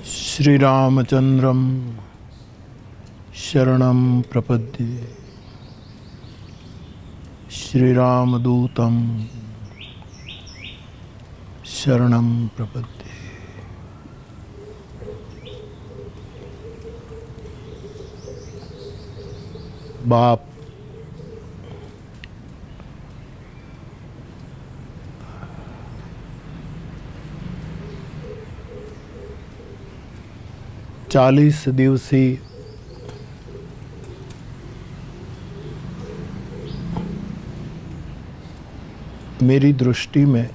श्रीरामचंद्रं शरणं प्रपद्ये। श्रीरामदूतं शरणं प्रपद्ये। बाप चालीस दिवसीय मेरी दृष्टि में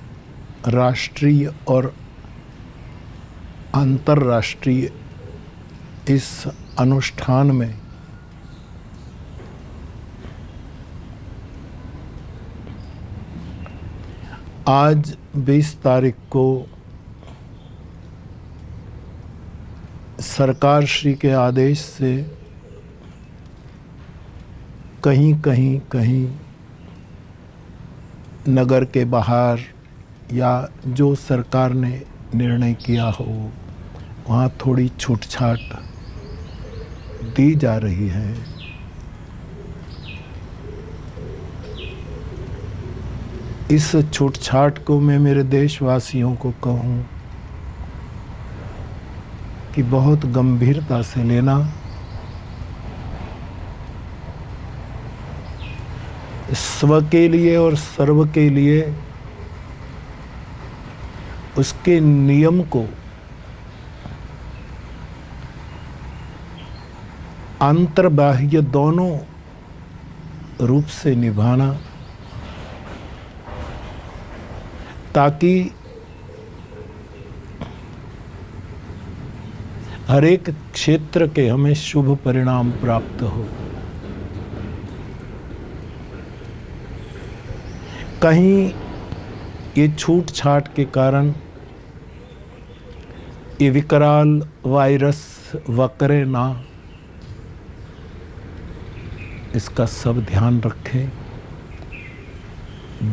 राष्ट्रीय और अंतर्राष्ट्रीय इस अनुष्ठान में आज 20 तारीख को सरकार श्री के आदेश से कहीं नगर के बाहर या जो सरकार ने निर्णय किया हो वहाँ थोड़ी छूट-छाट दी जा रही है। इस छूट-छाट को मैं मेरे देशवासियों को कहूँ कि बहुत गंभीरता से लेना। स्व के लिए और सर्व के लिए उसके नियम को अंतर्बाह्य दोनों रूप से निभाना, ताकि हर एक क्षेत्र के हमें शुभ परिणाम प्राप्त हो। कहीं ये छूट-छाट के कारण ये विकराल वायरस वकरे ना, इसका सब ध्यान रखें।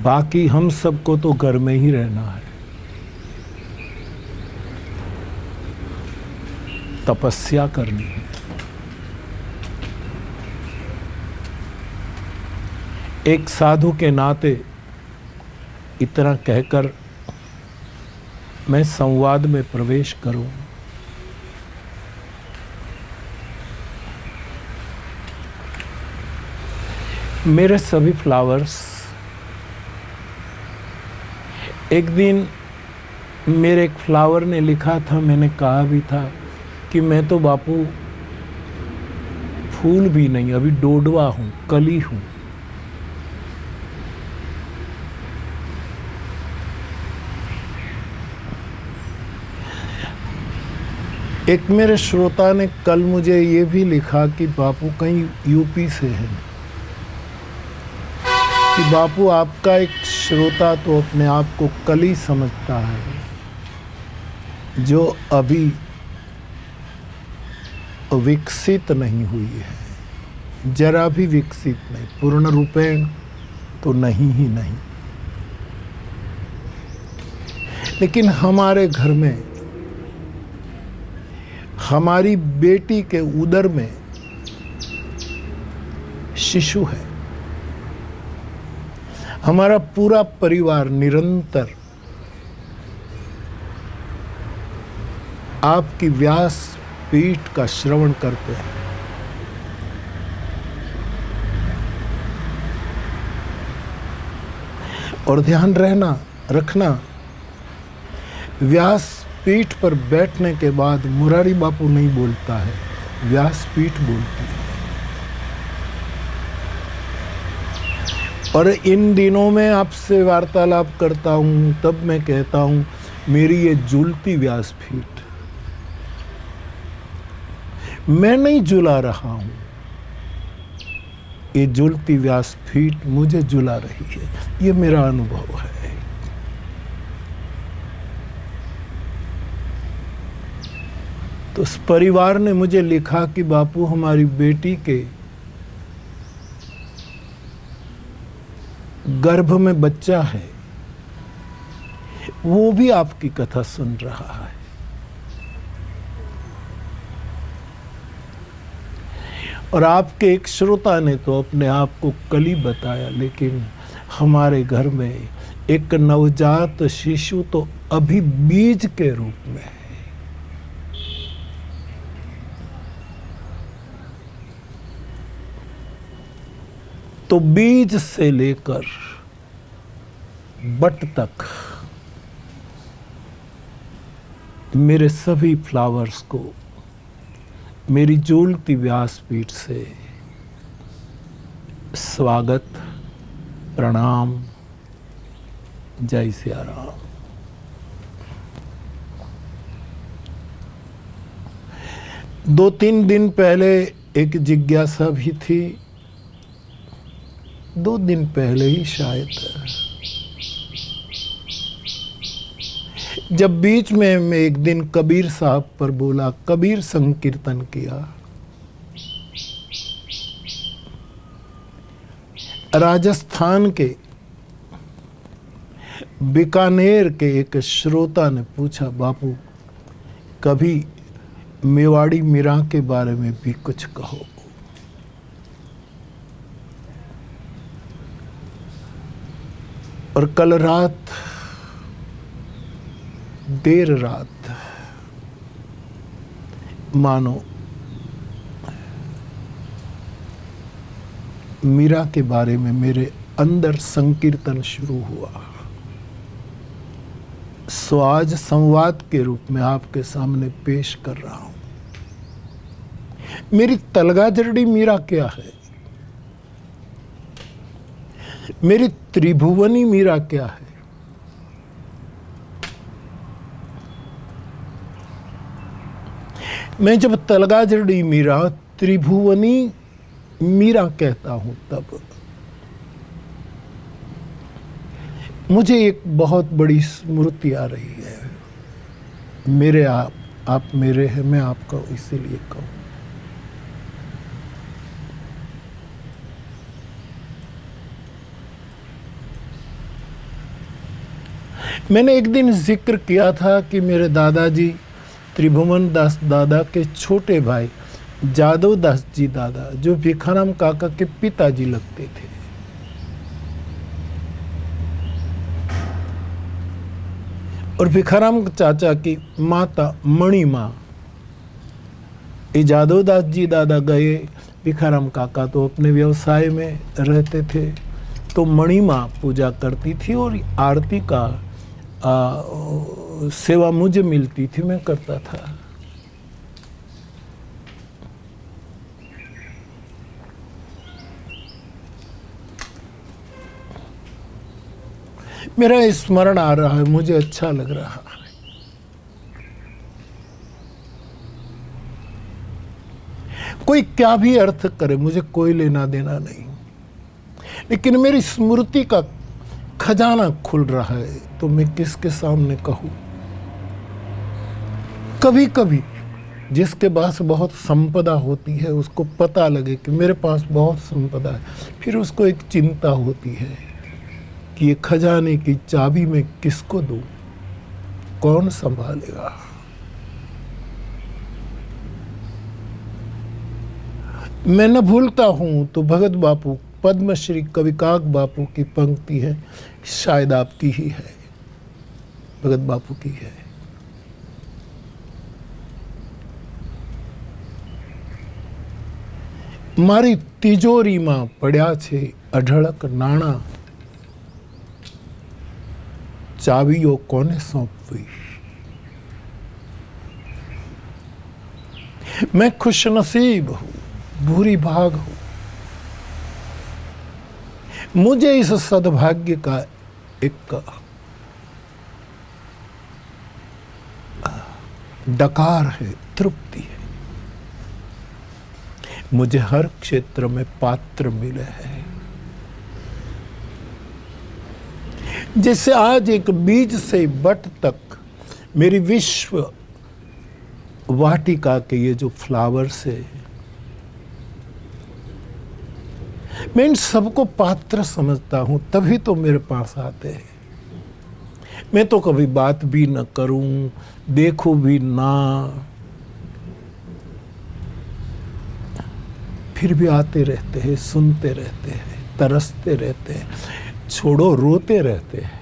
बाकी हम सबको तो घर में ही रहना है, तपस्या करनी है। एक साधु के नाते इतना कहकर मैं संवाद में प्रवेश करूं। मेरे सभी फ्लावर्स, एक दिन मेरे एक फ्लावर ने लिखा था, मैंने कहा भी था कि मैं तो बापू फूल भी नहीं, अभी डोडवा हूँ, कली हूँ। एक मेरे श्रोता ने कल मुझे ये भी लिखा कि बापू कहीं यूपी से है, कि बापू आपका एक श्रोता तो अपने आप को कली समझता है, जो अभी विकसित नहीं हुई है, जरा भी विकसित नहीं, पूर्ण रूपेण तो नहीं ही नहीं। लेकिन हमारे घर में हमारी बेटी के उदर में शिशु है। हमारा पूरा परिवार निरंतर आपकी व्यास पीठ का श्रवण करते हैं। और ध्यान रखना, व्यास पीठ पर बैठने के बाद मुरारी बापू नहीं बोलता है, व्यास पीठ बोलती है। और इन दिनों में आपसे वार्तालाप करता हूँ तब मैं कहता हूँ मेरी ये झूलती व्यास पीठ, मैं नहीं झुला रहा हूँ, ये झूलती व्यास पीठ मुझे झुला रही है। ये मेरा अनुभव है। तो उस परिवार ने मुझे लिखा कि बापू हमारी बेटी के गर्भ में बच्चा है, वो भी आपकी कथा सुन रहा है। और आपके एक श्रोता ने तो अपने आप को कली बताया, लेकिन हमारे घर में एक नवजात शिशु तो अभी बीज के रूप में है। तो बीज से लेकर बट तक मेरे सभी फ्लावर्स को मेरी झूलती व्यासपीठ से स्वागत, प्रणाम, जय सिया राम। दो तीन दिन पहले एक जिज्ञासा भी थी, 2 दिन पहले ही शायद, जब बीच में मैं एक दिन कबीर साहब पर बोला, कबीर संकीर्तन किया। राजस्थान के बीकानेर के एक श्रोता ने पूछा, बापू कभी मेवाड़ी मीरा के बारे में भी कुछ कहो। और कल रात, देर रात, मानो मीरा के बारे में मेरे अंदर संकीर्तन शुरू हुआ। सो आज संवाद के रूप में आपके सामने पेश कर रहा हूं। मेरी तलगा जरड़ी मीरा क्या है, मेरी त्रिभुवनी मीरा क्या है। मैं जब तलगा जरड़ी मीरा, त्रिभुवनी मीरा कहता हूं, तब मुझे एक बहुत बड़ी स्मृति आ रही है। मेरे आप मेरे हैं, मैं आपका इसीलिए कहूं। मैंने एक दिन जिक्र किया था कि मेरे दादाजी त्रिभुवन दास दादा के छोटे भाई जादव दास जी दादा, जो भिखाराम काका के पिताजी लगते थे, और भिखाराम चाचा की माता मणि माँ, ये जादव दास जी दादा गए, भिखाराम काका तो अपने व्यवसाय में रहते थे, तो मणि माँ पूजा करती थी और आरती का सेवा मुझे मिलती थी, मैं करता था। मेरा स्मरण आ रहा है, मुझे अच्छा लग रहा है। कोई क्या भी अर्थ करे, मुझे कोई लेना देना नहीं, लेकिन मेरी स्मृति का खजाना खुल रहा है, तो मैं किसके सामने कहूं। कभी कभी जिसके पास बहुत संपदा होती है, उसको पता लगे कि मेरे पास बहुत संपदा है, फिर उसको एक चिंता होती है कि ये खजाने की चाबी मैं किसको दूं, कौन संभालेगा। मैं न भूलता हूं तो भगत बापू, पद्मश्री कविकाक बापू की पंक्ति है, शायद आपकी ही है, भगत बापू की है। मारी तिजोरी में पड़ा छे अढळक नाणा, चावीओ कोने सौंपवी। मैं खुशनसीब हूं, बुरी भाग हूं, मुझे इस सद्भाग्य का एक डकार है, तृप्ति है। मुझे हर क्षेत्र में पात्र मिले हैं। जैसे आज एक बीज से बट तक मेरी विश्व वाटिका के ये जो फ्लावर्स है, मैं इन सबको पात्र समझता हूं, तभी तो मेरे पास आते हैं। मैं तो कभी बात भी न करूं, देखूं भी ना, फिर भी आते रहते हैं, सुनते रहते हैं, तरसते रहते हैं, छोड़ो रोते रहते हैं।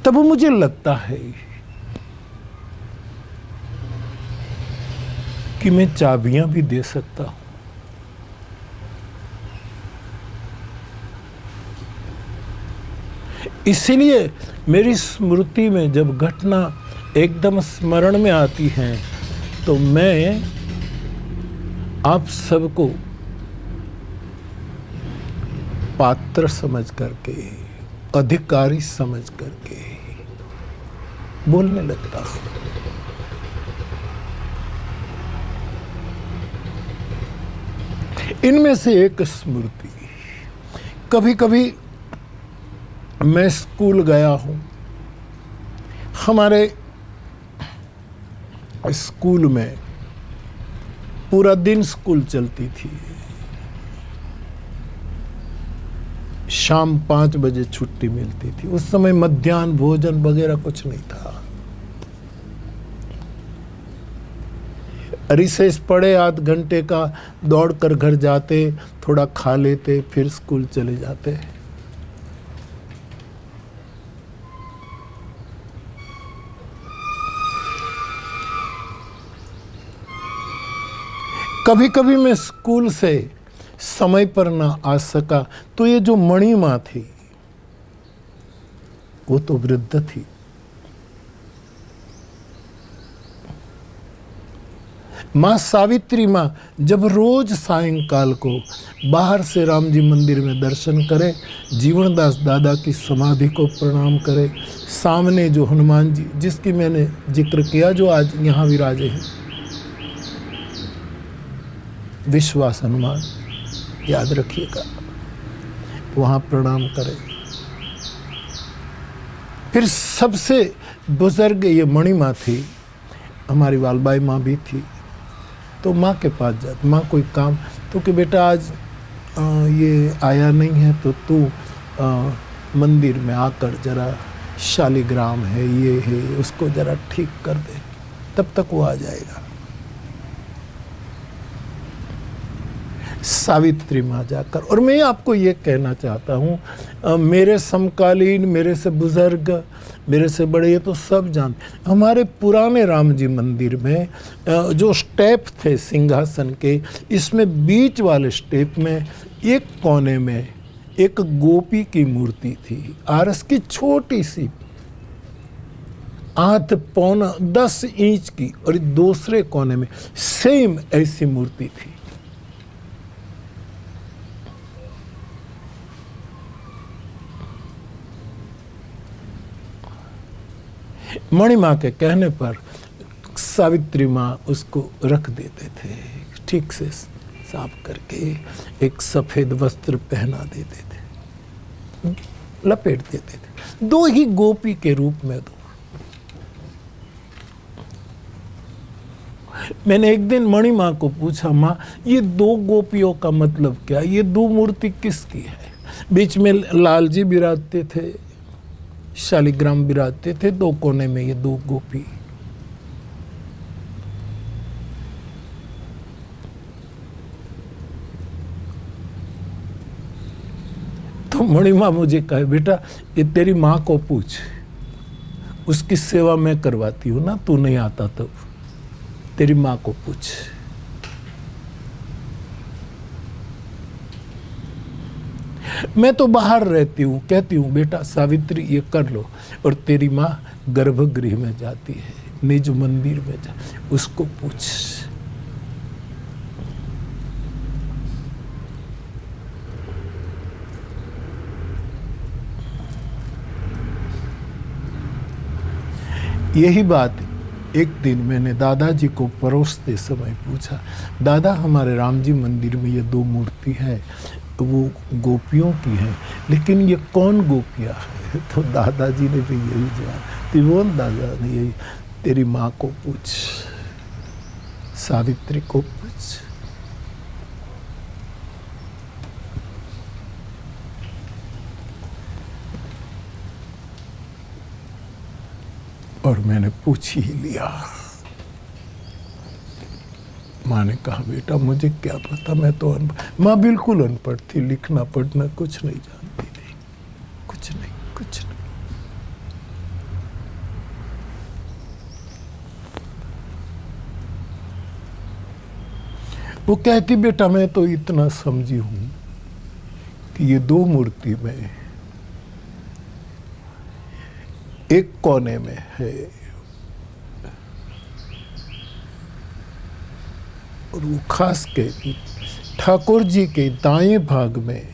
तब मुझे लगता है कि मैं चाबियां भी दे सकता हूं। इसीलिए मेरी स्मृति में जब घटना एकदम स्मरण में आती है तो मैं आप सबको पात्र समझ करके, अधिकारी समझ करके बोलने लगता हूं। इनमें से एक स्मृति, कभी कभी मैं स्कूल गया हूं। हमारे स्कूल में पूरा दिन स्कूल चलती थी। शाम 5 बजे छुट्टी मिलती थी। उस समय मध्याह्न भोजन वगैरह कुछ नहीं था। रिसेस पड़े, आध घंटे का दौड़ कर घर जाते, थोड़ा खा लेते, फिर स्कूल चले जाते। कभी कभी मैं स्कूल से समय पर ना आ सका तो ये जो मणि माँ थी वो तो वृद्ध थी। माँ सावित्री माँ जब रोज सायंकाल को बाहर से राम जी मंदिर में दर्शन करे, जीवनदास दादा की समाधि को प्रणाम करे, सामने जो हनुमान जी जिसकी मैंने जिक्र किया जो आज यहाँ विराजे हैं, विश्वास हनुमान याद रखिएगा, वहां प्रणाम करें। फिर सबसे बुजुर्ग ये मणि माँ थी, हमारी वालबाई माँ भी थी। तो माँ के पास जाती, माँ कोई काम तो कि बेटा आज ये आया नहीं है तो तू मंदिर में आकर जरा शालिग्राम है, ये है, उसको जरा ठीक कर दे, तब तक वो आ जाएगा। सावित्री माँ जाकर, और मैं आपको ये कहना चाहता हूँ, मेरे समकालीन, मेरे से बुजुर्ग, मेरे से बड़े, ये तो सब जानते। हमारे पुराने राम जी मंदिर में जो स्टेप थे सिंहासन के, इसमें बीच वाले स्टेप में एक कोने में एक गोपी की मूर्ति थी, आरस की छोटी सी, 8-9 इंच की, और दूसरे कोने में सेम ऐसी मूर्ति थी। मणि माँ के कहने पर सावित्री माँ उसको रख देते थे, ठीक से साफ करके एक सफेद वस्त्र पहना देते थे, लपेट देते थे। 2 ही गोपी के रूप में 2। मैंने एक दिन मणि माँ को पूछा, माँ ये 2 गोपियों का मतलब क्या, ये 2 मूर्ति किसकी है? बीच में लाल जी विराजते थे, शालिग्राम विराजते थे, 2 कोने में ये 2 गोपी। तो मणि माँ मुझे कहे, बेटा ये तेरी माँ को पूछ, उसकी सेवा मैं करवाती हूँ ना, तू नहीं आता तब, तेरी माँ को पूछ। मैं तो बाहर रहती हूँ, कहती हूँ बेटा सावित्री ये कर लो, और तेरी माँ गर्भगृह में जाती है, निज मंदिर में जा, उसको पूछ। यही बात एक दिन मैंने दादाजी को परोसते समय पूछा, दादा हमारे राम जी मंदिर में ये 2 मूर्ति है, वो गोपियों की है, लेकिन ये कौन गोपियाँ है? तो दादाजी ने भी यही जवाब, त्रिभुवन दादा ने यही, तेरी माँ को पूछ, सावित्री को पूछ। और मैंने पूछ ही लिया। माँ ने कहा, बेटा मुझे क्या पता, मैं तो अनपढ़। माँ बिल्कुल अनपढ़ थी, लिखना पढ़ना कुछ नहीं जानती थी, कुछ नहीं, कुछ नहीं। वो कहती, बेटा मैं तो इतना समझी हूं कि ये दो मूर्ति में एक कोने में है और वो खास के ठाकुर जी के दाएं भाग में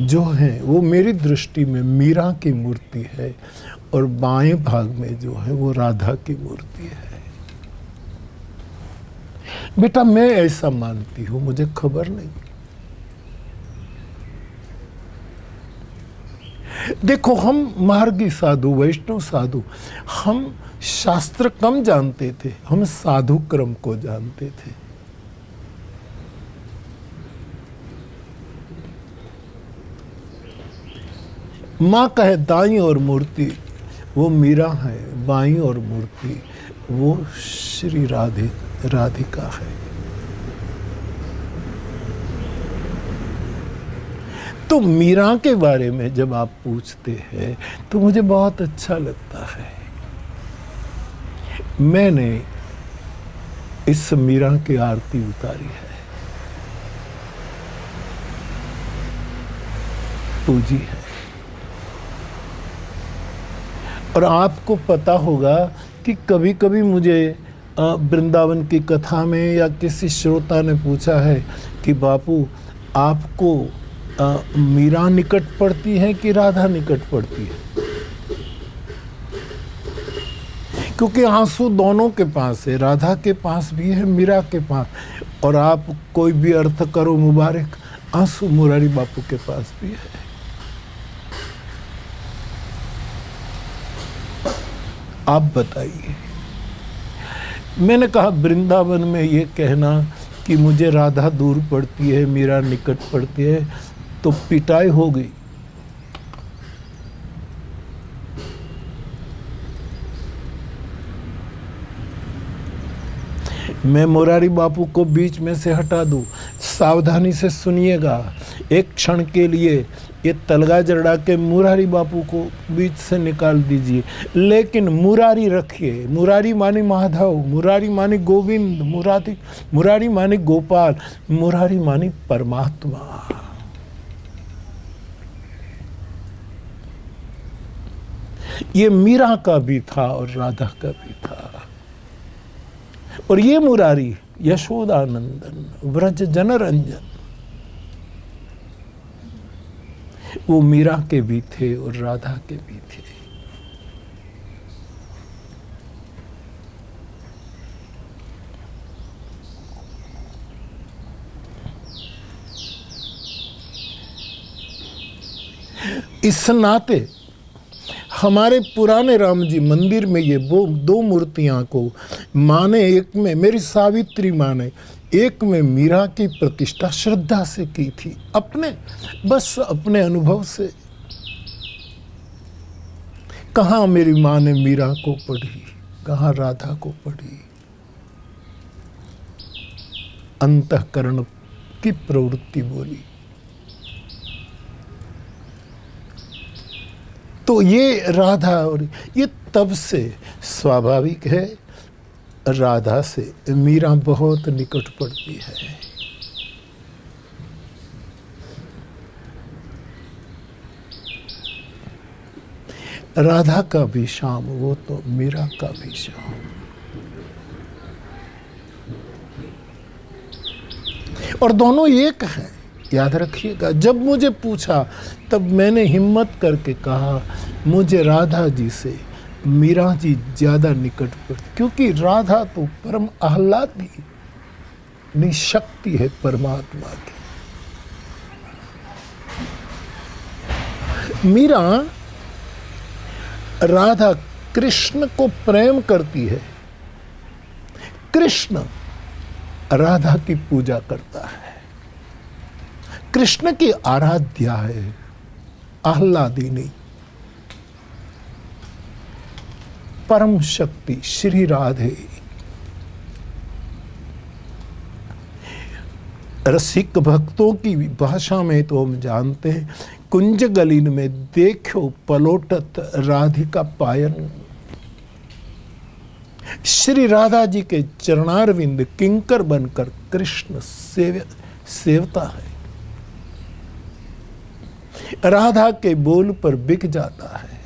जो है वो मेरी दृष्टि में मीरा की मूर्ति है और बाएं भाग में जो है वो राधा की मूर्ति है। बेटा मैं ऐसा मानती हूं, मुझे खबर नहीं। देखो हम मार्गी साधु, वैष्णव साधु, हम शास्त्र कम जानते थे, हम साधु क्रम को जानते थे। माँ कहे दाई और मूर्ति वो मीरा है, बाई और मूर्ति वो श्री राधिका है। तो मीरा के बारे में जब आप पूछते हैं तो मुझे बहुत अच्छा लगता है। मैंने इस मीरा की आरती उतारी है, पूजी है। और आपको पता होगा कि कभी कभी मुझे वृंदावन की कथा में या किसी श्रोता ने पूछा है कि बापू आपको मीरा निकट पड़ती है कि राधा निकट पड़ती है? क्योंकि आंसू दोनों के पास है, राधा के पास भी है, मीरा के पास। और आप कोई भी अर्थ करो मुबारक, आंसू मुरारी बापू के पास भी है। आप बताइए। मैंने कहा वृंदावन में ये कहना कि मुझे राधा दूर पड़ती है, मीरा निकट पड़ती है, तो पिटाई हो गई। मैं मुरारी बापू को बीच में से हटा दूं, सावधानी से सुनिएगा। एक क्षण के लिए ये तलगा जड़ा के मुरारी बापू को बीच से निकाल दीजिए, लेकिन मुरारी रखिए। मुरारी माने माधव, मुरारी माने गोविंद, मुरारी माने गोपाल, मुरारी माने परमात्मा। ये मीरा का भी था और राधा का भी था। और ये मुरारी यशोदानंदन, व्रज जनरंजन, वो मीरा के भी थे और राधा के भी थे। इस नाते हमारे पुराने राम जी मंदिर में ये वो दो मूर्तियां को माँ ने एक में, मेरी सावित्री माँ ने एक में मीरा की प्रतिष्ठा श्रद्धा से की थी, बस अपने अनुभव से। कहाँ मेरी माँ ने मीरा को पढ़ी, कहाँ राधा को पढ़ी। अंतःकरण की प्रवृत्ति बोली। तो ये राधा, और ये तब से स्वाभाविक है, राधा से मीरा बहुत निकट पड़ती है। राधा का भी श्याम वो तो मीरा का भी श्याम। और दोनों एक हैं, याद रखिएगा। जब मुझे पूछा तब मैंने हिम्मत करके कहा मुझे राधा जी से मीरा जी ज्यादा निकट पड़ती, क्योंकि राधा तो परम आह्लादनी शक्ति है परमात्मा की। मीरा राधा कृष्ण को प्रेम करती है, कृष्ण राधा की पूजा करता है। कृष्ण की आराध्या है, आह्लादिनी परम शक्ति श्री राधे। रसिक भक्तों की भाषा में तो हम जानते हैं, कुंज गलीन में देखो पलोटत राधिका पायन। श्री राधा जी के चरणारविंद किंकर बनकर कृष्ण सेवता है, राधा के बोल पर बिक जाता है।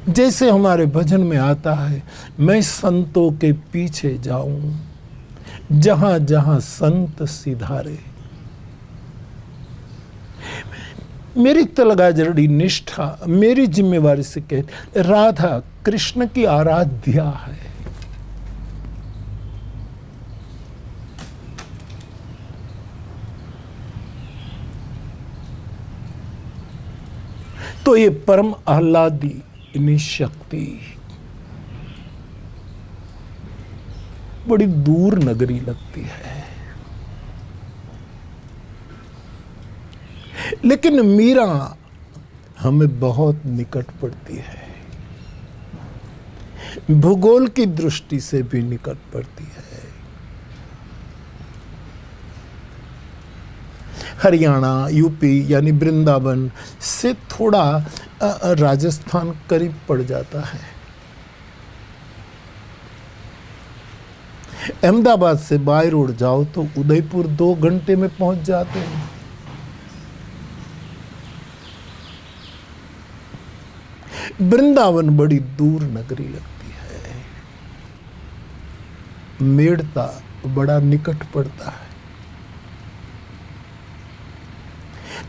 जैसे हमारे भजन में आता है, मैं संतों के पीछे जाऊं जहां जहां संत सिधारे। मेरी तलगा जड़ी निष्ठा मेरी जिम्मेवारी से कहते, राधा कृष्ण की आराध्या है। तो ये परम आह्लादी शक्ति बड़ी दूर नगरी लगती है, लेकिन मीरा हमें बहुत निकट पड़ती है, भूगोल की दृष्टि से भी निकट पड़ती है। हरियाणा, यूपी यानी वृंदावन से थोड़ा राजस्थान करीब पड़ जाता है। अहमदाबाद से बाय रोड जाओ तो उदयपुर 2 घंटे में पहुंच जाते हैं। वृंदावन बड़ी दूर नगरी लगती है, मेड़ता बड़ा निकट पड़ता है।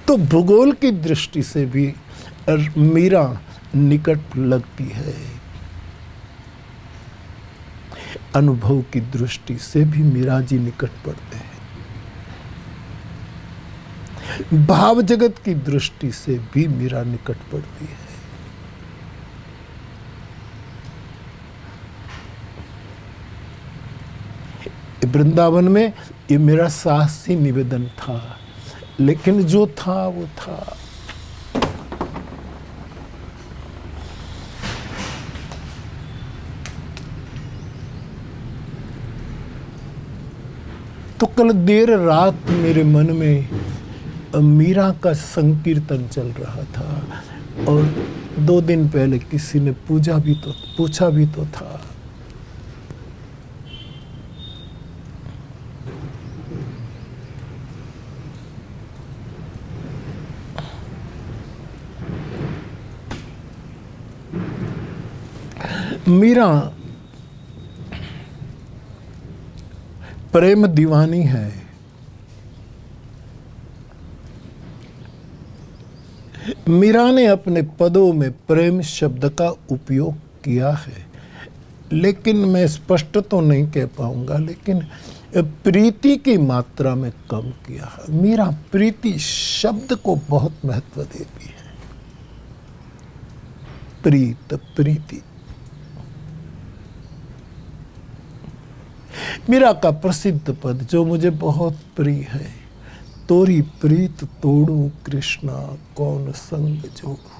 तो भूगोल की दृष्टि से भी मीरा निकट लगती है, अनुभव की दृष्टि से भी मीरा जी निकट पड़ते हैं, भाव जगत की दृष्टि से भी मीरा निकट पड़ती है। वृंदावन में ये मेरा साहसी निवेदन था, लेकिन जो था वो था। तो कल देर रात मेरे मन में मीरा का संकीर्तन चल रहा था, और 2 दिन पहले किसी ने पूछा भी तो था। मीरा प्रेम दीवानी है। मीरा ने अपने पदों में प्रेम शब्द का उपयोग किया है, लेकिन मैं स्पष्ट तो नहीं कह पाऊंगा, लेकिन प्रीति की मात्रा में कम किया है। मीरा प्रीति शब्द को बहुत महत्व देती है। प्रीति मीरा का प्रसिद्ध पद जो मुझे बहुत प्रिय है, तोरी प्रीत तोड़ू कृष्णा कौन संग जोड़ू।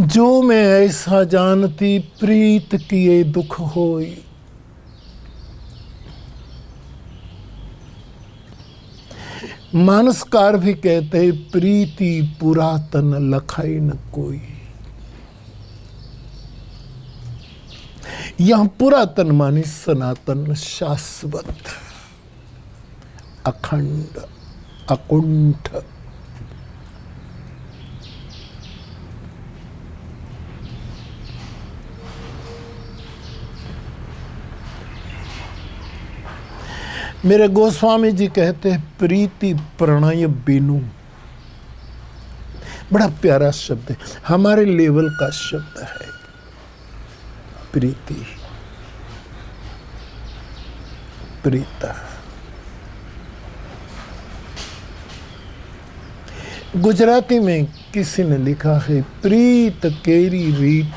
जो मैं ऐसा जानती प्रीत किए दुख होई, मानसकार भी कहते प्रीति पुरातन लखाई न कोई। यहां पुरातन मानी सनातन, शाश्वत, अखंड, अकुंठ। मेरे गोस्वामी जी कहते हैं प्रीति प्रणय बिनु। बड़ा प्यारा शब्द है, हमारे लेवल का शब्द है प्रीति, प्रीता। गुजराती में किसी ने लिखा है, प्रीत केरी रीत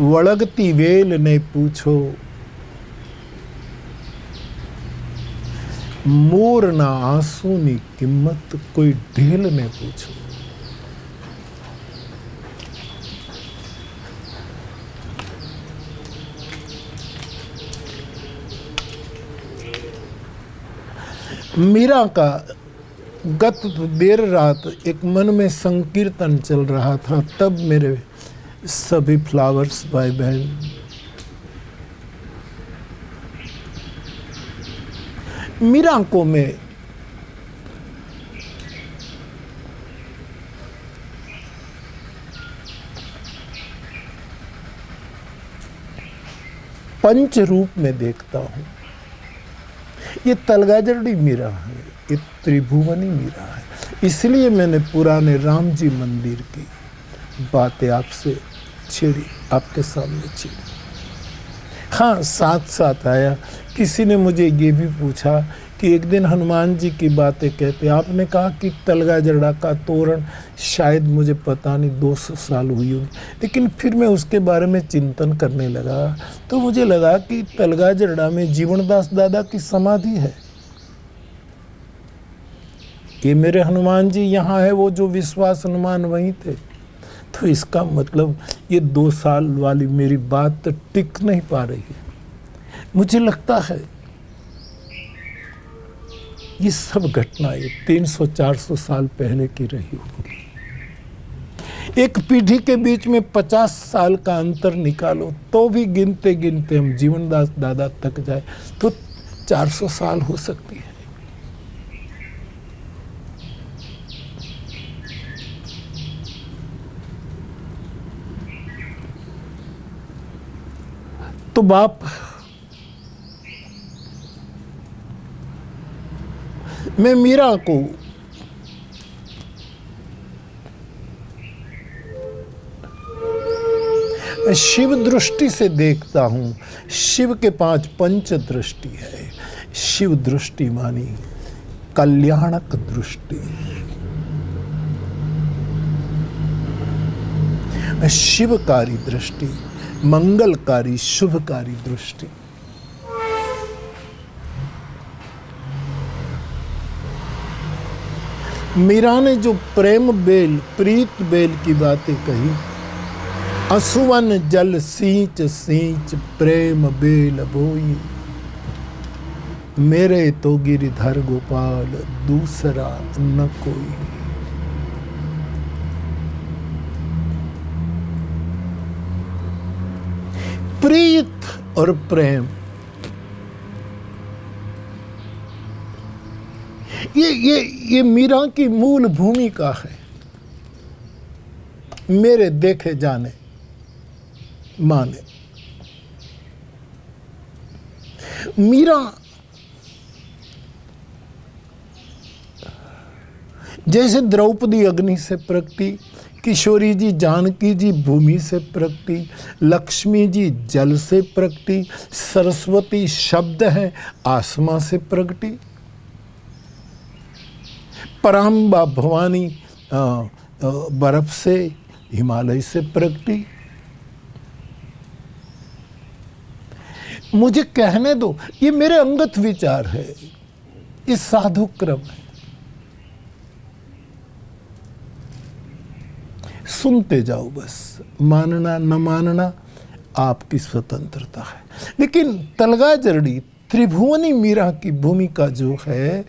वळगती वेल ने पूछो, मोर ना आंसू नी किम्मत कोई ढेल ने पूछो। मीरा का गत देर रात एक मन में संकीर्तन चल रहा था, तब मेरे सभी फ्लावर्स भाई बहन मीरा को मैं पंच रूप में देखता हूं। ये तलगाजरड़ी मीरा है, ये त्रिभुवनी मीरा है। इसलिए मैंने पुराने राम जी मंदिर की बातें आपसे छेड़ी, आपके सामने छेड़ी। हाँ, साथ साथ आया, किसी ने मुझे ये भी पूछा कि एक दिन हनुमान जी की बातें कहते, आपने कहा कि तलगाजड़ा का तोरण शायद, मुझे पता नहीं 200 साल हुई होगी, लेकिन फिर मैं उसके बारे में चिंतन करने लगा तो मुझे लगा कि तलगाजड़ा में जीवनदास दादा की समाधि है। ये मेरे हनुमान जी यहाँ है, वो जो विश्वास हनुमान वहीं थे। तो इसका मतलब ये 2 साल वाली मेरी बात तो टिक नहीं पा रही है। मुझे लगता है ये सब घटनाएं 300-400 साल पहले की रही होगी। एक पीढ़ी के बीच में 50 साल का अंतर निकालो तो भी गिनते गिनते हम जीवनदास दादा तक जाए तो 400 साल हो सकती है। तो बाप मैं मीरा को शिव दृष्टि से देखता हूं। शिव के 5 पंच दृष्टि है। शिव दृष्टि मानी कल्याणक दृष्टि, शिवकारी दृष्टि, मंगलकारी शुभकारी दृष्टि। मीरा ने जो प्रेम बेल, प्रीत बेल की बातें कही, असुवन जल सींच सींच प्रेम बेल बोई, मेरे तो गिरिधर गोपाल दूसरा न कोई। प्रीत और प्रेम, ये मीरा की मूल भूमिका है मेरे देखे जाने माने। मीरा जैसे द्रौपदी अग्नि से प्रकटी, किशोरी जी जानकी जी भूमि से प्रकटी, लक्ष्मी जी जल से प्रकटी, सरस्वती शब्द है आसमां से प्रकटी, पराम्बा भवानी बर्फ से हिमालय से प्रकटी। मुझे कहने दो, ये मेरे अंगत विचार है, ये साधु क्रम है। सुनते जाओ बस, मानना न मानना आपकी स्वतंत्रता है। लेकिन तलगाजरड़ी त्रिभुवनी मीरा की भूमिका जो है,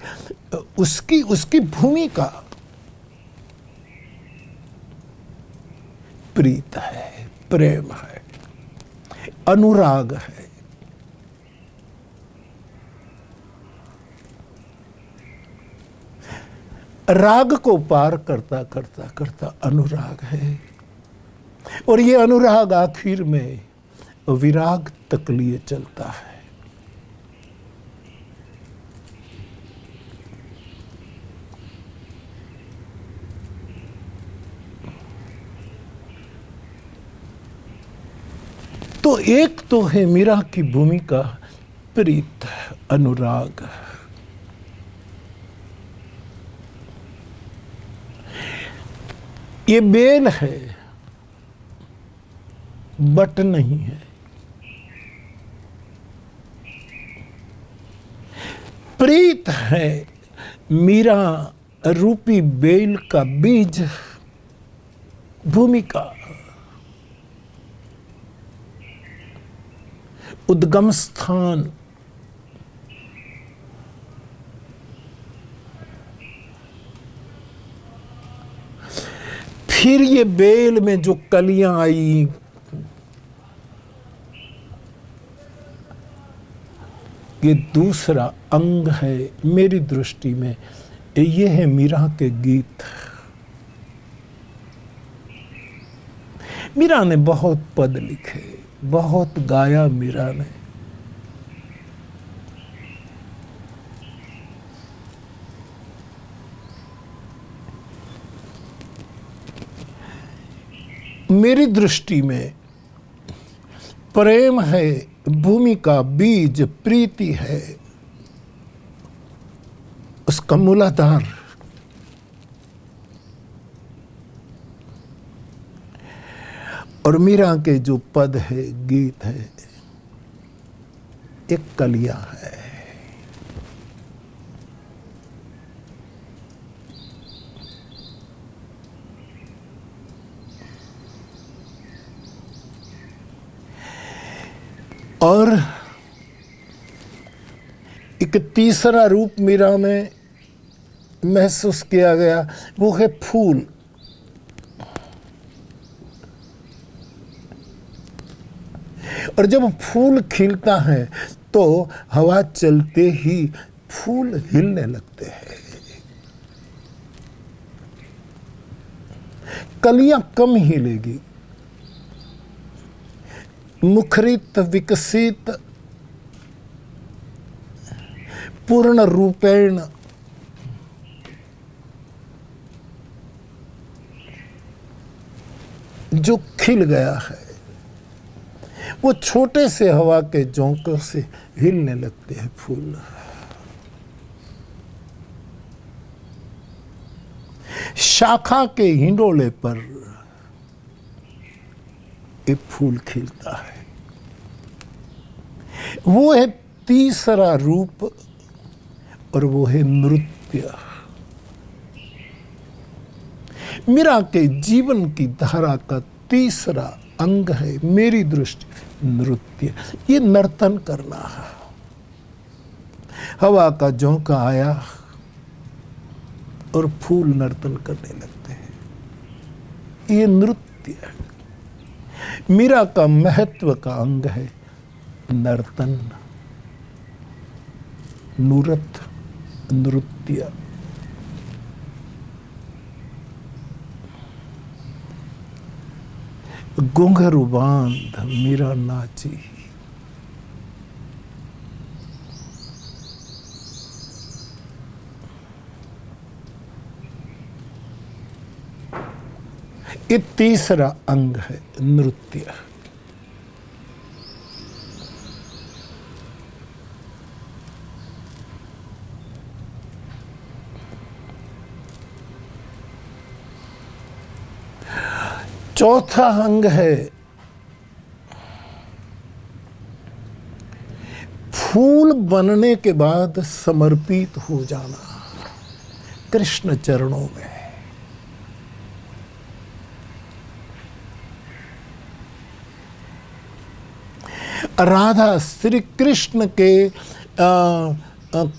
उसकी भूमिका प्रीत है, प्रेम है, अनुराग है। राग को पार करता करता करता अनुराग है, और ये अनुराग आखिर में विराग तक लिए चलता है। तो एक तो है मीरा की भूमिका प्रीत, अनुराग। ये बेल है, बट नहीं है। प्रीत है मीरा रूपी बेल का बीज, भूमिका, उद्गम स्थान। फिर ये बेल में जो कलियां आई, ये दूसरा अंग है मेरी दृष्टि में। ये है मीरा के गीत। मीरा ने बहुत पद लिखे, बहुत गाया मीरा ने। मेरी दृष्टि में प्रेम है भूमि का बीज, प्रीति है उसका मूलाधार। और मीरा के जो पद है, गीत है, एक कलिया है। और एक तीसरा रूप मीरा में महसूस किया गया, वो है फूल। और जब फूल खिलता है तो हवा चलते ही फूल हिलने लगते हैं। कलियां कम हिलेगी, मुखरित विकसित पूर्ण रूपेण जो खिल गया है, वो छोटे से हवा के झोंकों से हिलने लगते हैं फूल। शाखा के हिंडोले पर एक फूल खिलता है। वो है तीसरा रूप, और वो है नृत्य। मीरा के जीवन की धारा का तीसरा अंग है मेरी दृष्टि, नृत्य। ये नर्तन करना है। हवा का झोंका आया और फूल नर्तन करने लगते हैं, ये नृत्य है। मीरा का महत्व का अंग है नर्तन, नूरत, नृत्य। घुंघरू बांध मीरा नाची, ये तीसरा अंग है नृत्य। चौथा अंग है फूल बनने के बाद समर्पित हो जाना कृष्ण चरणों में। राधा श्री कृष्ण के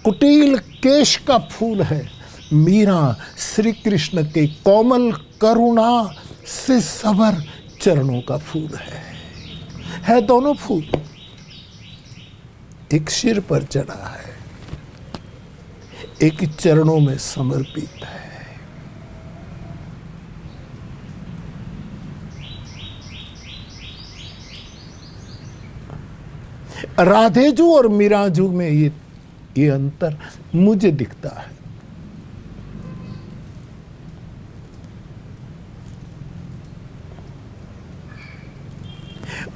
कुटिल केश का फूल है, मीरा श्री कृष्ण के कोमल करुणा से सबर चरणों का फूल है दोनों फूल। एक सिर पर चढ़ा है, एक चरणों में समर्पित है। राधेजू और मीराजू में ये अंतर मुझे दिखता है।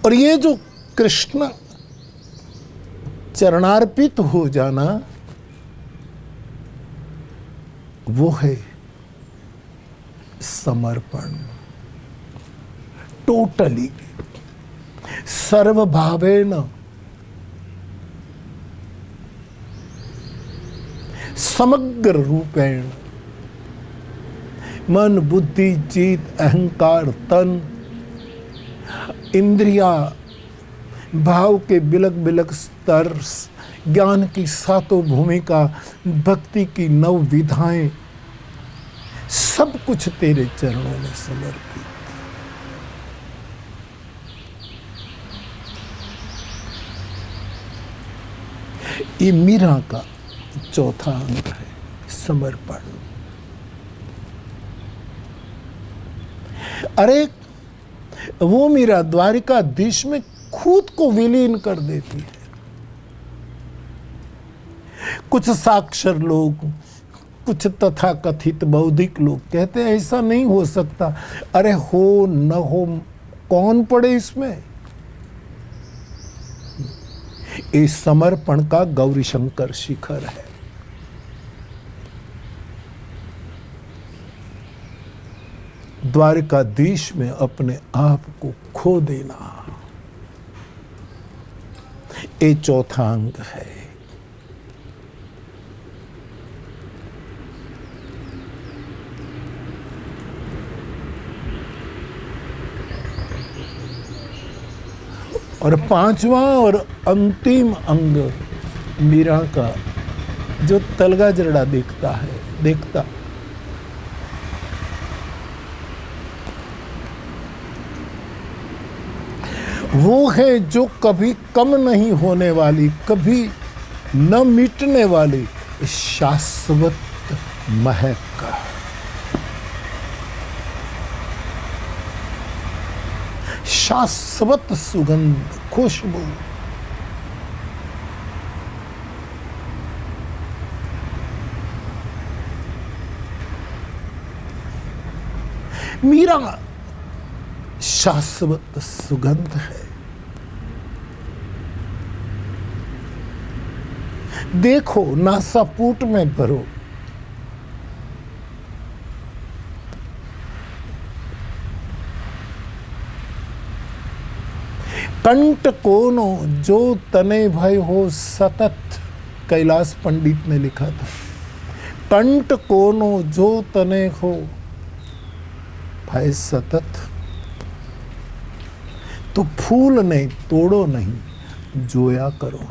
और ये जो कृष्ण चरणार्पित हो जाना, वो है समर्पण, टोटली सर्वभावेन, समग्र रूपेण, मन बुद्धि चित अहंकार तन इंद्रिया भाव के बिलक बिलक स्तर, ज्ञान की सातों भूमिका, भक्ति की 9 विधाएं, सब कुछ तेरे चरणों में समर्पित। ये मीरा का चौथा अंग है, समर्पण। अरे वो मीरा द्वारिकाधीश में खुद को विलीन कर देती है। कुछ साक्षर लोग, कुछ तथाकथित बौद्धिक लोग कहते हैं ऐसा नहीं हो सकता। अरे हो न हो, कौन पड़े इसमें। इस समर्पण का गौरीशंकर शिखर है। द्वारिकाधीश में अपने आप को खो देना, ये चौथा अंग है। और पांचवा और अंतिम अंग मीरा का जो तलगा जरड़ा देखता, वो है जो कभी कम नहीं होने वाली, कभी न मिटने वाली शाश्वत महक, शाश्वत सुगंध, खुशबू। मीरा शाश्वत सुगंध है। देखो, नासापुट में भरो, कंठ कोनो जो तने भय हो सतत, कैलाश पंडित ने लिखा था। कंठ कोनो जो तने हो भय सतत, तो फूल नहीं, तोड़ो नहीं, जोया करो।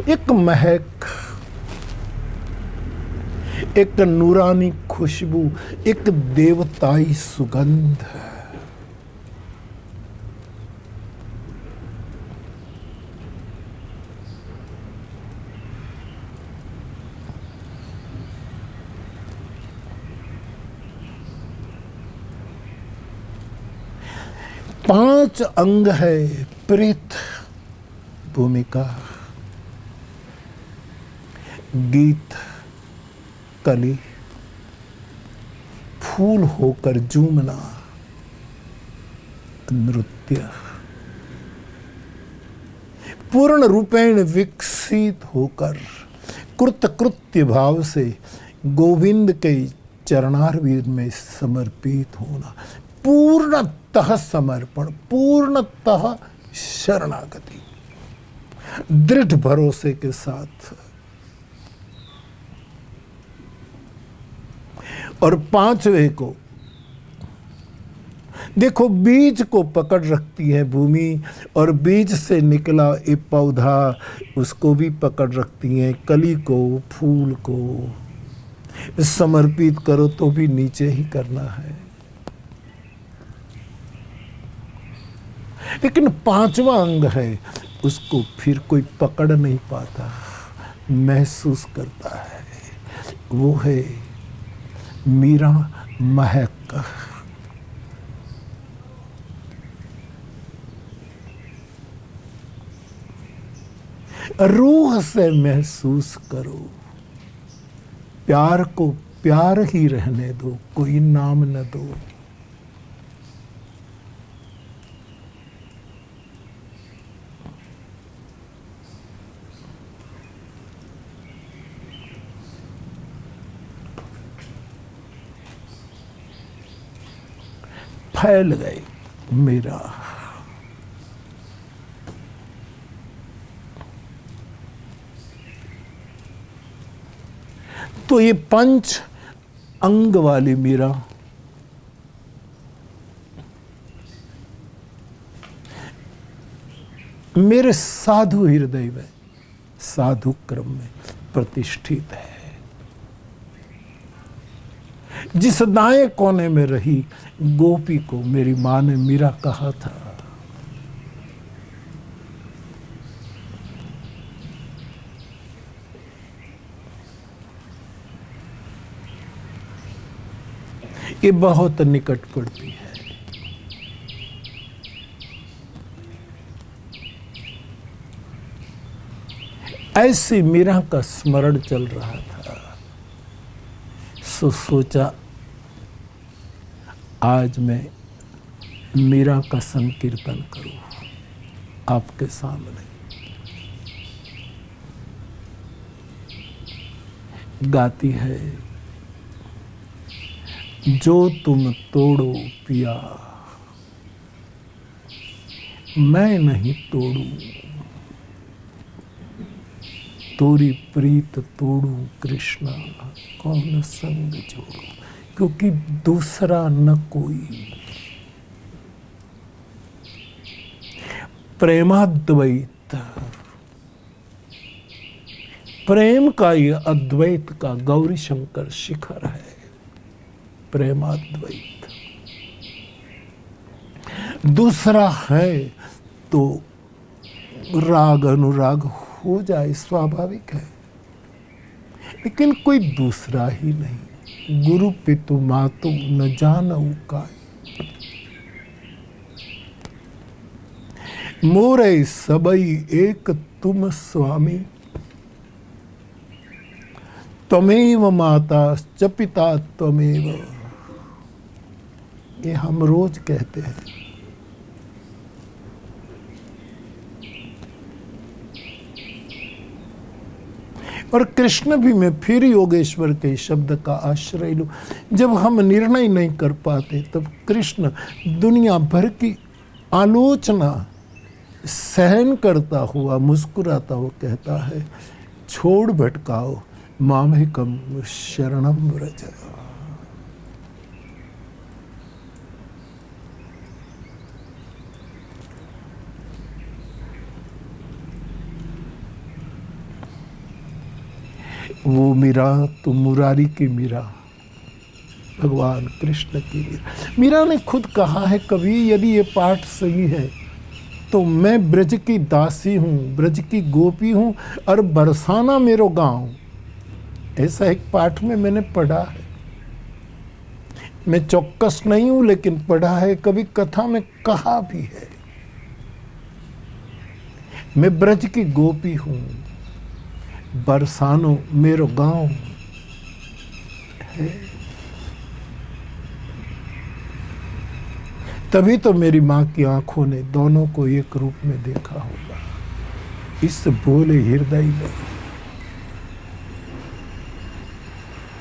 एक महक, एक नूरानी खुशबू, एक देवताई सुगंध। पांच अंग है प्रीत, भूमिका, गीत, कली, फूल होकर झूमना, नृत्य, पूर्ण रूपेण विकसित होकर कृतकृत्य भाव से गोविंद के चरणारविंद में समर्पित होना, पूर्णतः समर्पण, पूर्णतः शरणागति, दृढ़ भरोसे के साथ। और पांचवे को देखो, बीज को पकड़ रखती है भूमि, और बीज से निकला ये पौधा उसको भी पकड़ रखती है, कली को, फूल को। समर्पित करो तो भी नीचे ही करना है। लेकिन पांचवा अंग है, उसको फिर कोई पकड़ नहीं पाता, महसूस करता है। वो है मीरा महक। रूह से महसूस करो, प्यार को प्यार ही रहने दो, कोई नाम न दो। फैल गए मेरा। तो ये पंच अंग वाली मीरा मेरे साधु हृदय में, साधु क्रम में प्रतिष्ठित है। जिस दाएं कोने में रही गोपी को मेरी मां ने मीरा कहा था। ये बहुत निकट पड़ती है। ऐसी मीरा का स्मरण चल रहा था, सो सोचा आज मैं मीरा का संकीर्तन करूं आपके सामने। गाती है, जो तुम तोड़ो पिया मैं नहीं तोड़ू, तोरी प्रीत तोड़ू कृष्णा कौन संग जोड़ू, क्योंकि दूसरा न कोई। प्रेमाद्वैत, प्रेम का ये अद्वैत का गौरी शंकर शिखर है। प्रेमाद्वैत दूसरा है तो राग अनुराग हो जाए, स्वाभाविक है, लेकिन कोई दूसरा ही नहीं। गुरु पितु मातु न जानऊ काय, मोरे सबई एक तुम स्वामी, त्वमेव माता च पिता त्वमेव। ये हम रोज कहते हैं। और कृष्ण भी, मैं फिर योगेश्वर के शब्द का आश्रय लूं, जब हम निर्णय नहीं कर पाते तब कृष्ण दुनिया भर की आलोचना सहन करता हुआ मुस्कुराता हुआ कहता है, छोड़ भटकाओ मामेकम शरणम व्रज। वो मीरा तो मुरारी की मीरा, भगवान कृष्ण की मीरा। मीरा ने खुद कहा है कभी, यदि ये पाठ सही है तो मैं ब्रज की दासी हूँ, ब्रज की गोपी हूँ और बरसाना मेरो गांव। ऐसा एक पाठ में मैंने पढ़ा है। मैं चौकस नहीं हूँ लेकिन पढ़ा है, कभी कथा में कहा भी है। मैं ब्रज की गोपी हूँ, बरसानो मेरो गांव है। तभी तो मेरी मां की आंखों ने दोनों को एक रूप में देखा होगा, इस भोले हृदय में,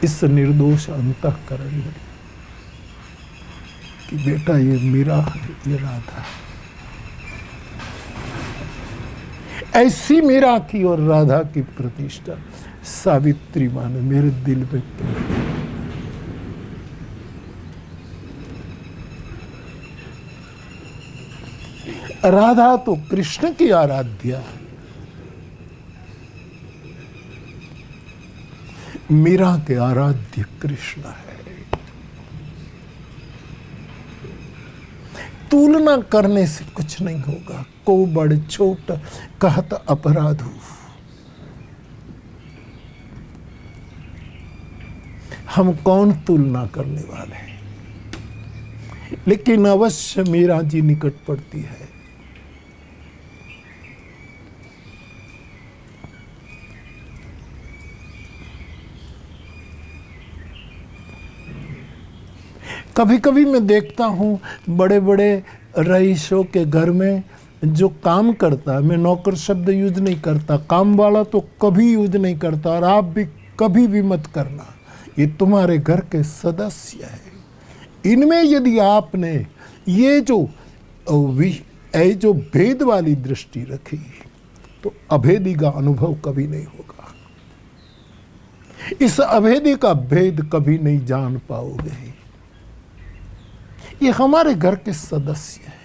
इस निर्दोष अंतःकरण में, कि बेटा ये मीरा है, ये राधा है। ऐसी मीरा की और राधा की प्रतिष्ठा सावित्री मां ने मेरे दिल में की। राधा तो कृष्ण की आराध्या है, मीरा के आराध्य कृष्ण है। तुलना करने से कुछ नहीं होगा। को बड़ छोट कहत अपराधु, हम कौन तुलना करने वाले हैं, लेकिन अवश्य मीरा जी निकट पड़ती है। कभी कभी मैं देखता हूँ बड़े बड़े रईसों के घर में जो काम करता है, मैं नौकर शब्द यूज नहीं करता, काम वाला तो कभी यूज नहीं करता, और आप भी कभी भी मत करना, ये तुम्हारे घर के सदस्य है। इनमें यदि आपने ये जो भेद वाली दृष्टि रखी तो अभेदी का अनुभव कभी नहीं होगा। इस अभेदी का भेद कभी नहीं जान पाओगे। ये हमारे घर के सदस्य हैं।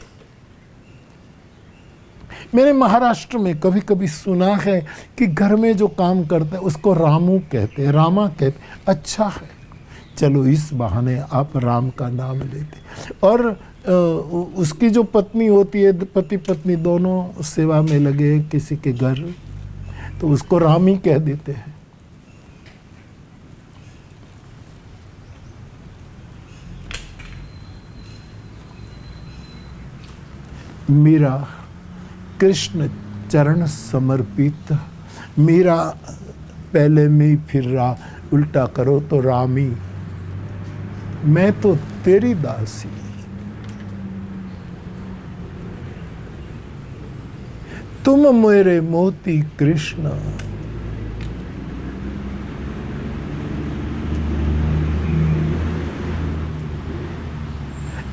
मैंने महाराष्ट्र में कभी कभी सुना है कि घर में जो काम करता है उसको रामू कहते हैं, रामा कहते हैं। अच्छा है, चलो इस बहाने आप राम का नाम लेते। और उसकी जो पत्नी होती है, पति पत्नी दोनों सेवा में लगे किसी के घर, तो उसको राम ही कह देते हैं। मीरा कृष्ण चरण समर्पित, मीरा पहले में फिर उल्टा करो तो रामी, मैं तो तेरी दासी, तुम मेरे मोती कृष्ण।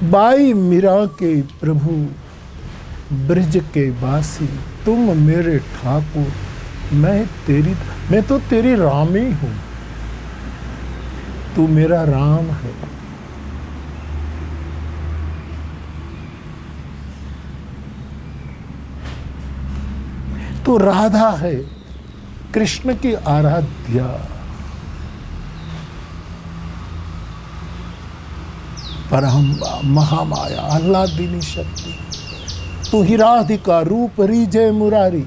बाई मीरा के प्रभु ब्रज के वासी, तुम मेरे ठाकुर, मैं तो तेरी रामी हूं, तू मेरा राम है। तो राधा है कृष्ण की आराध्या, परहंबा महामाया आह्लादिनी शक्ति, तू ही राधिका रूप रीजय मुरारी।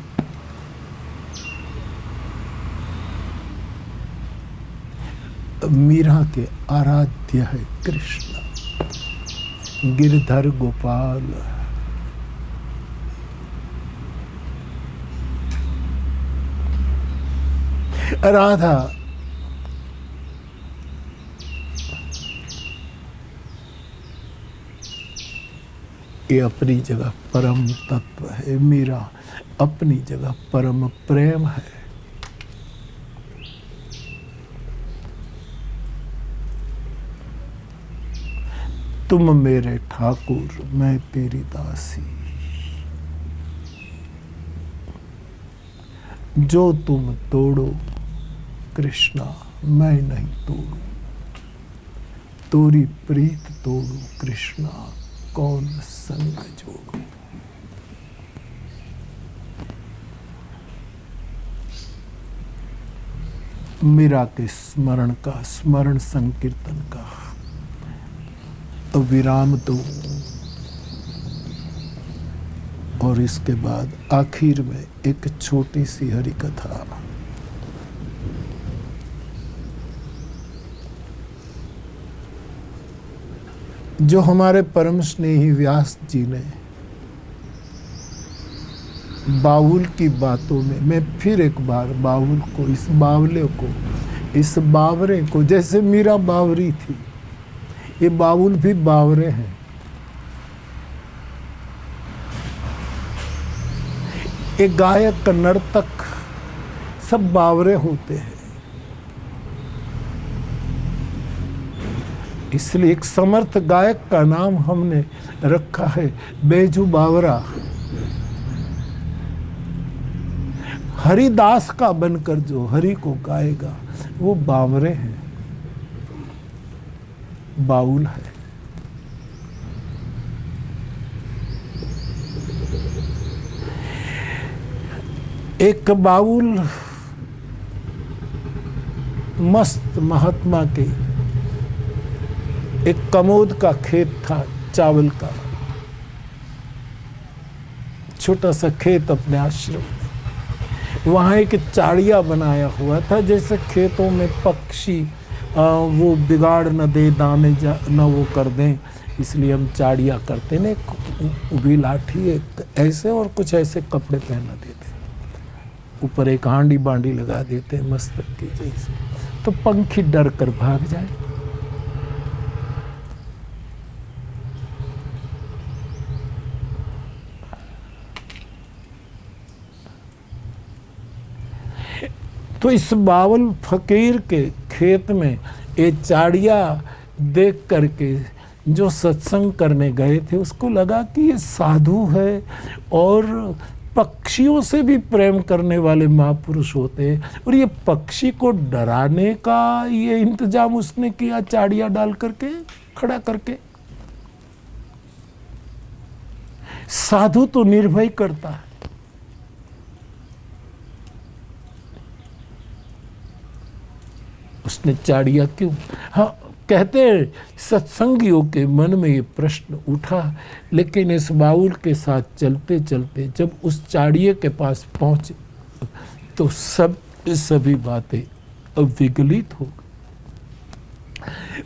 मीरा के आराध्य है कृष्ण, गिरधर गोपाल। राधा ये अपनी जगह परम तत्व है, मीरा अपनी जगह परम प्रेम है। तुम मेरे ठाकुर, मैं तेरी दासी, जो तुम तोड़ो कृष्णा मैं नहीं तोड़ू, तोरी प्रीत तोड़ू कृष्णा कौन संग जोड़ू। मीरा के स्मरण का, स्मरण संकीर्तन का तो विराम दो, और इसके बाद आखिर में एक छोटी सी हरि कथा। जो हमारे परम स्नेही व्यास जी ने बाउल की बातों में, मैं फिर एक बार बाउल को, इस बावले को, इस बावरे को, जैसे मीरा बावरी थी, ये बाउल भी बावरे हैं। एक गायक, नर्तक सब बावरे होते हैं। इसलिए एक समर्थ गायक का नाम हमने रखा है बैजू बावरा। हरिदास का बनकर जो हरि को गाएगा वो बावरे हैं, बाउल है। एक बाउल मस्त महात्मा के एक कमोद का खेत था, चावल का छोटा सा खेत अपने आश्रम में। वहाँ एक चाड़िया बनाया हुआ था, जैसे खेतों में पक्षी वो बिगाड़ न दे, दाने न वो कर दें, इसलिए हम चाड़िया करते न, उभी लाठी एक ऐसे और कुछ ऐसे कपड़े पहना देते, ऊपर एक हांडी बांडी लगा देते मस्तक की जैसे, तो पंखी डर कर भाग जाए। तो इस बावल फकीर के खेत में ये चाड़िया देख करके जो सत्संग करने गए थे उसको लगा कि ये साधु है और पक्षियों से भी प्रेम करने वाले महापुरुष होते हैं, और ये पक्षी को डराने का ये इंतजाम उसने किया चाड़िया डाल करके, खड़ा करके। साधु तो निर्भय करता है, उसने चाड़िया क्यों, हाँ कहते हैं सत्संगियों के मन में ये प्रश्न उठा, लेकिन इस बाउल के साथ चलते चलते जब उस चाड़िए के पास पहुंचे तो सभी बातें अब विगलित हो गई।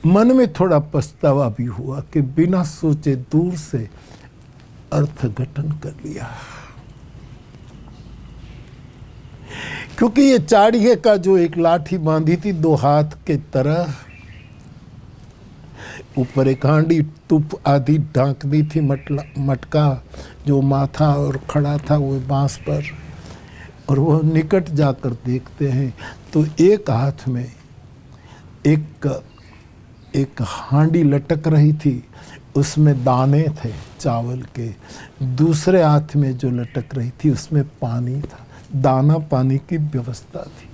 मन में थोड़ा पछतावा भी हुआ कि बिना सोचे दूर से अर्थघटन कर लिया, क्योंकि ये चाड़िए का जो एक लाठी बांधी थी 2 हाथ के तरह, ऊपर एक हांडी तुप आदि ढांक दी थी, मटका जो माथा और खड़ा था वो बांस पर, और वह निकट जाकर देखते हैं तो एक हाथ में एक हांडी लटक रही थी, उसमें दाने थे चावल के, दूसरे हाथ में जो लटक रही थी उसमें पानी था, दाना पानी की व्यवस्था थी।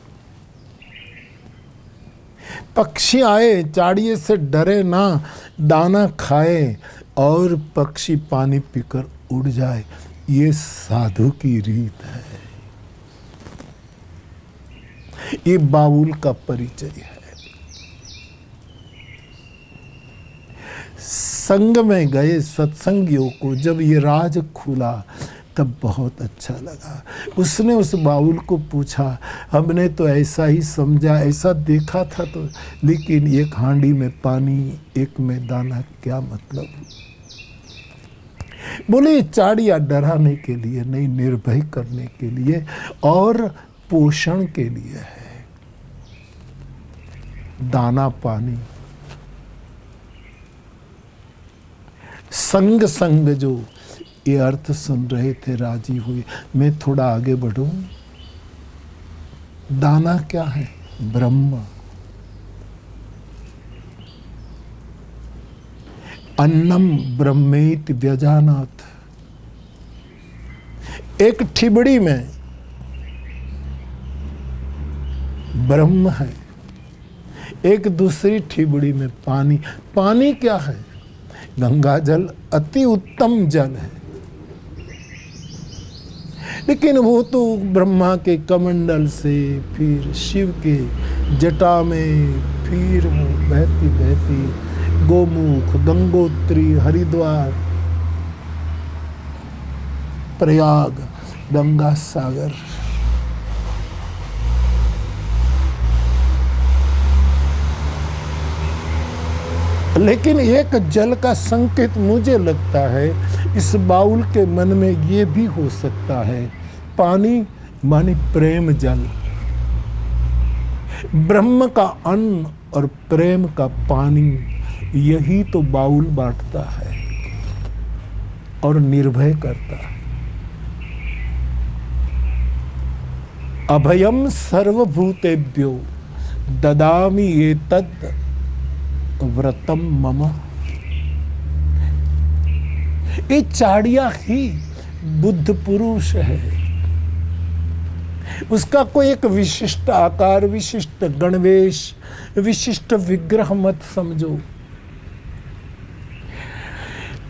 पक्षी आए चाड़िए से डरे ना, दाना खाए और पक्षी पानी पीकर उड़ जाए, ये साधु की रीत है। ये बाउल का परिचय है। संग में गए सत्संगियों को जब ये राज खुला तब बहुत अच्छा लगा। उसने उस बाउल को पूछा, हमने तो ऐसा ही समझा, ऐसा देखा था तो, लेकिन एक हांडी में पानी एक में दाना, क्या मतलब? बोले चाड़िया डराने के लिए नहीं, निर्भय करने के लिए और पोषण के लिए है। दाना पानी संग संग जो ये अर्थ सुन रहे थे राजी हुए। मैं थोड़ा आगे बढ़ूं। दाना क्या है? ब्रह्म। अन्नम ब्रह्मेति व्यजानात्। एक ठिबड़ी में ब्रह्म है, एक दूसरी ठिबड़ी में पानी। पानी क्या है? गंगा जल अति उत्तम जल है, लेकिन वो तो ब्रह्मा के कमंडल से, फिर शिव के जटा में, फिर वो बहती बहती गोमुख, गंगोत्री, हरिद्वार, प्रयाग, गंगा सागर। लेकिन एक जल का संकेत मुझे लगता है इस बाउल के मन में ये भी हो सकता है। पानी माने प्रेम जल। ब्रह्म का अन्न और प्रेम का पानी, यही तो बाउल बांटता है और निर्भय करता है। अभयम सर्वभूतेभ्यो ददामि एतद् व्रतम मम। ये चाड़िया ही बुद्ध पुरुष है। उसका कोई एक विशिष्ट आकार, विशिष्ट गणवेश, विशिष्ट विग्रह मत समझो।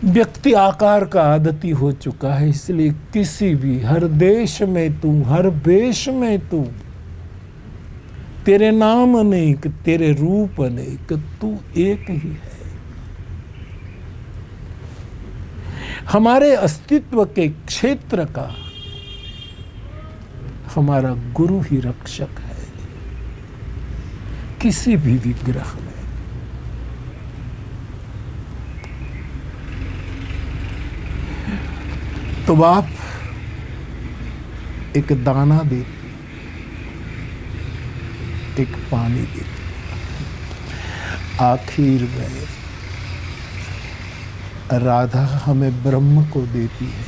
व्यक्ति आकार का आदती हो चुका है, इसलिए किसी भी, हर देश में तू, हर वेश में तू, तेरे नाम अनेक, तेरे रूप अनेक, तू एक ही है। हमारे अस्तित्व के क्षेत्र का हमारा गुरु ही रक्षक है, किसी भी विग्रह में। तो आप एक दाना दे, एक पानी दे, आखिर में राधा हमें ब्रह्म को देती है,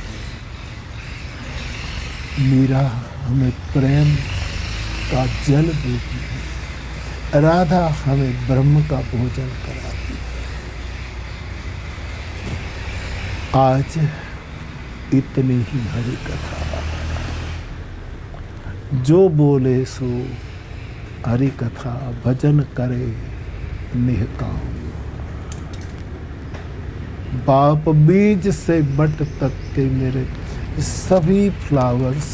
मीरा हमें प्रेम का जल देती है, राधा हमें ब्रह्म का भोजन कराती है। आज इतनी ही हरि कथा, जो बोले सो हरि कथा, भजन करे निहकाम। बाप बीज से बट तक के मेरे सभी फ्लावर्स,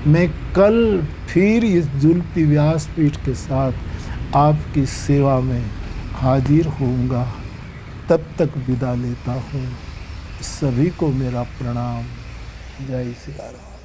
मैं कल फिर इस झूलती व्यासपीठ के साथ आपकी सेवा में हाजिर होऊंगा। तब तक विदा लेता हूँ। सभी को मेरा प्रणाम। जय श्री राम।